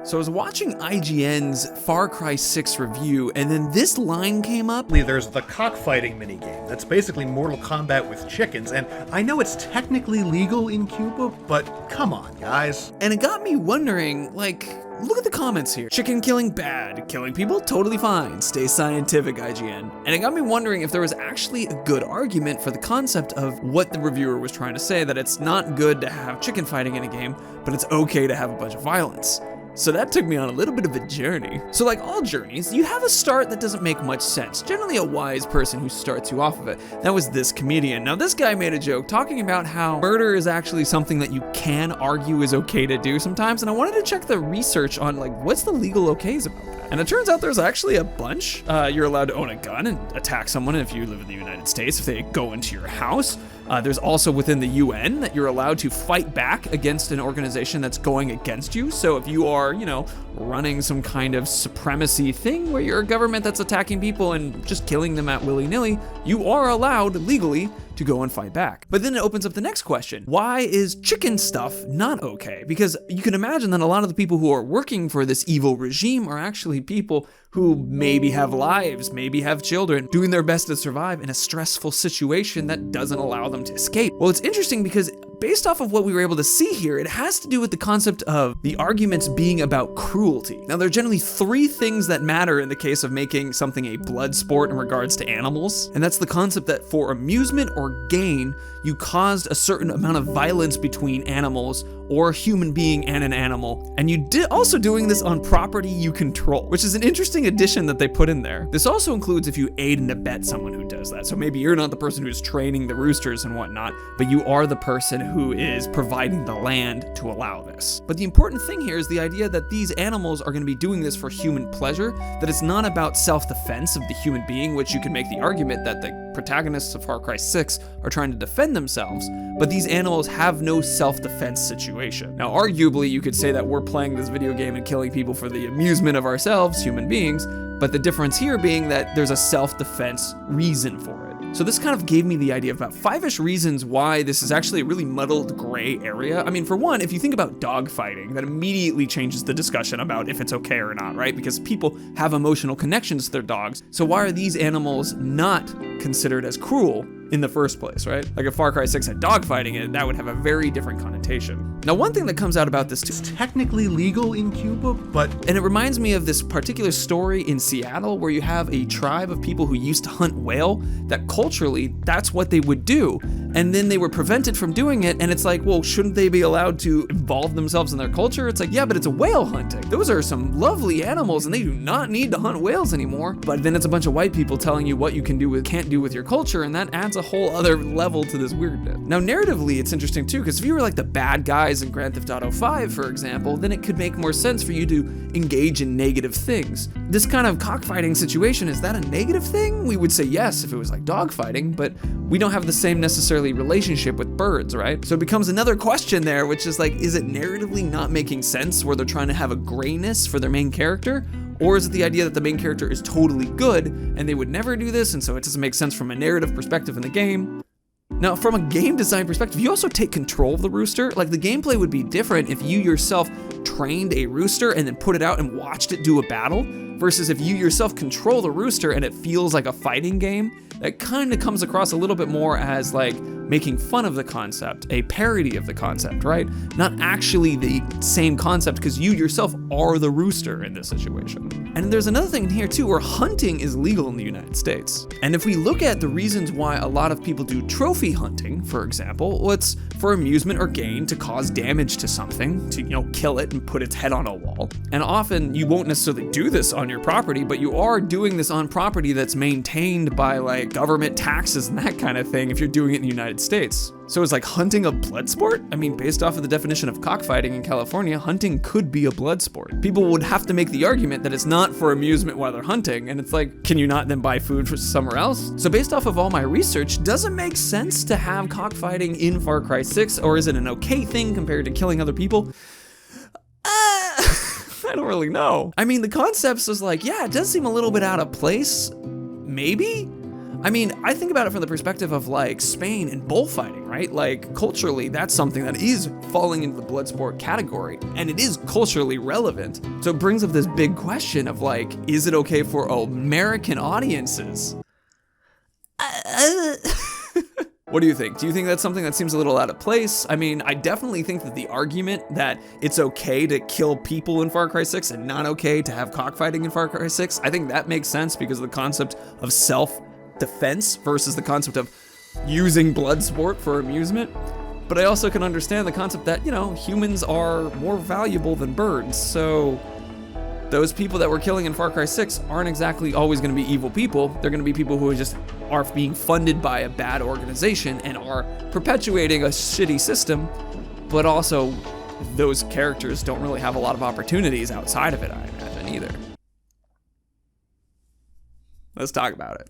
So I was watching IGN's Far Cry 6 review, and then this line came up. There's the cockfighting minigame. That's basically Mortal Kombat with chickens, and I know it's technically legal in Cuba, but come on, guys. And it got me wondering, like, look at the comments here. Chicken killing bad, killing people totally fine, stay scientific, IGN. And it got me wondering if there was actually a good argument for the concept of what the reviewer was trying to say, that it's not good to have chicken fighting in a game, but it's okay to have a bunch of violence. So that took me on a little bit of a journey. So like all journeys, you have a start that doesn't make much sense. Generally a wise person who starts you off of it. That was this comedian. Now this guy made a joke talking about how murder is actually something that you can argue is okay to do sometimes. And I wanted to check the research on like, what's the legal okays about that? And it turns out there's actually a bunch. You're allowed to own a gun and attack someone if you live in the United States, if they go into your house. There's also within the UN that you're allowed to fight back against an organization that's going against you. So if you are, running some kind of supremacy thing where you're a government that's attacking people and just killing them at willy-nilly, you are allowed legally to go and fight back. But then it opens up the next question. Why is chicken stuff not okay? Because you can imagine that a lot of the people who are working for this evil regime are actually people who maybe have lives, maybe have children, doing their best to survive in a stressful situation that doesn't allow them to escape. Well, it's interesting because based off of what we were able to see here, it has to do with the concept of the arguments being about cruelty. Now, there are generally three things that matter in the case of making something a blood sport in regards to animals, and that's the concept that for amusement or gain, you caused a certain amount of violence between animals or a human being and an animal, and you did also doing this on property you control, which is an interesting addition that they put in there. This also includes if you aid and abet someone who does that. So maybe you're not the person who's training the roosters and whatnot, but you are the person who is providing the land to allow this. But the important thing here is the idea that these animals are going to be doing this for human pleasure, that it's not about self-defense of the human being, which you can make the argument that the protagonists of Far Cry 6 are trying to defend themselves, but these animals have no self-defense situation. Now, arguably, you could say that we're playing this video game and killing people for the amusement of ourselves, human beings, but the difference here being that there's a self-defense reason for it. So this kind of gave me the idea of about 5-ish reasons why this is actually a really muddled gray area. I mean, for one, if you think about dogfighting, that immediately changes the discussion about if it's okay or not, right? Because people have emotional connections to their dogs. So why are these animals not considered as cruel in the first place, right? Like if Far Cry 6 had dogfighting in it, that would have a very different connotation. Now, one thing that comes out about this too, it's technically legal in Cuba, and it reminds me of this particular story in Seattle where you have a tribe of people who used to hunt whale, that culturally, that's what they would do. And then they were prevented from doing it, and it's like, well, shouldn't they be allowed to involve themselves in their culture? It's like, yeah, but it's a whale hunting. Those are some lovely animals, and they do not need to hunt whales anymore. But then it's a bunch of white people telling you what you can do with, can't do with your culture, and that adds a whole other level to this weirdness. Now, narratively, it's interesting too, because if you were like the bad guys in Grand Theft Auto 5, for example, then it could make more sense for you to engage in negative things. This kind of cockfighting situation, is that a negative thing? We would say yes if it was like dogfighting, but we don't have the same necessarily relationship with birds, right? So it becomes another question there, which is like, is it narratively not making sense where they're trying to have a grayness for their main character? Or is it the idea that the main character is totally good and they would never do this, and so it doesn't make sense from a narrative perspective in the game? Now, from a game design perspective, you also take control of the rooster. Like, the gameplay would be different if you yourself trained a rooster and then put it out and watched it do a battle, versus if you yourself control the rooster and it feels like a fighting game. That kind of comes across a little bit more as like making fun of the concept, a parody of the concept, right? Not actually the same concept, because you yourself are the rooster in this situation. And there's another thing here too, where hunting is legal in the United States. And if we look at the reasons why a lot of people do trophy hunting, for example, well, it's for amusement or gain, to cause damage to something, to, kill it and put its head on a wall. And often you won't necessarily do this on your property, but you are doing this on property that's maintained by like government taxes and that kind of thing if you're doing it in the United States. So is like hunting a blood sport? I mean, based off of the definition of cockfighting in California, hunting could be a blood sport. People would have to make the argument that it's not for amusement while they're hunting, and it's like, can you not then buy food from somewhere else? So based off of all my research, does it make sense to have cockfighting in Far Cry 6, or is it an okay thing compared to killing other people? I don't really know. I mean, the concepts is like, yeah, it does seem a little bit out of place, maybe? I mean, I think about it from the perspective of like Spain and bullfighting, right? Like culturally, that's something that is falling into the blood sport category, and it is culturally relevant. So it brings up this big question of like, is it okay for American audiences? What do you think? Do you think that's something that seems a little out of place? I mean, I definitely think that the argument that it's okay to kill people in Far Cry 6 and not okay to have cockfighting in Far Cry 6, I think that makes sense because of the concept of self-defense versus the concept of using blood sport for amusement. But I also can understand the concept that, humans are more valuable than birds, so those people that we're killing in Far Cry 6 aren't exactly always going to be evil people. They're going to be people who just are being funded by a bad organization and are perpetuating a shitty system, but also those characters don't really have a lot of opportunities outside of it, I imagine, either. Let's talk about it.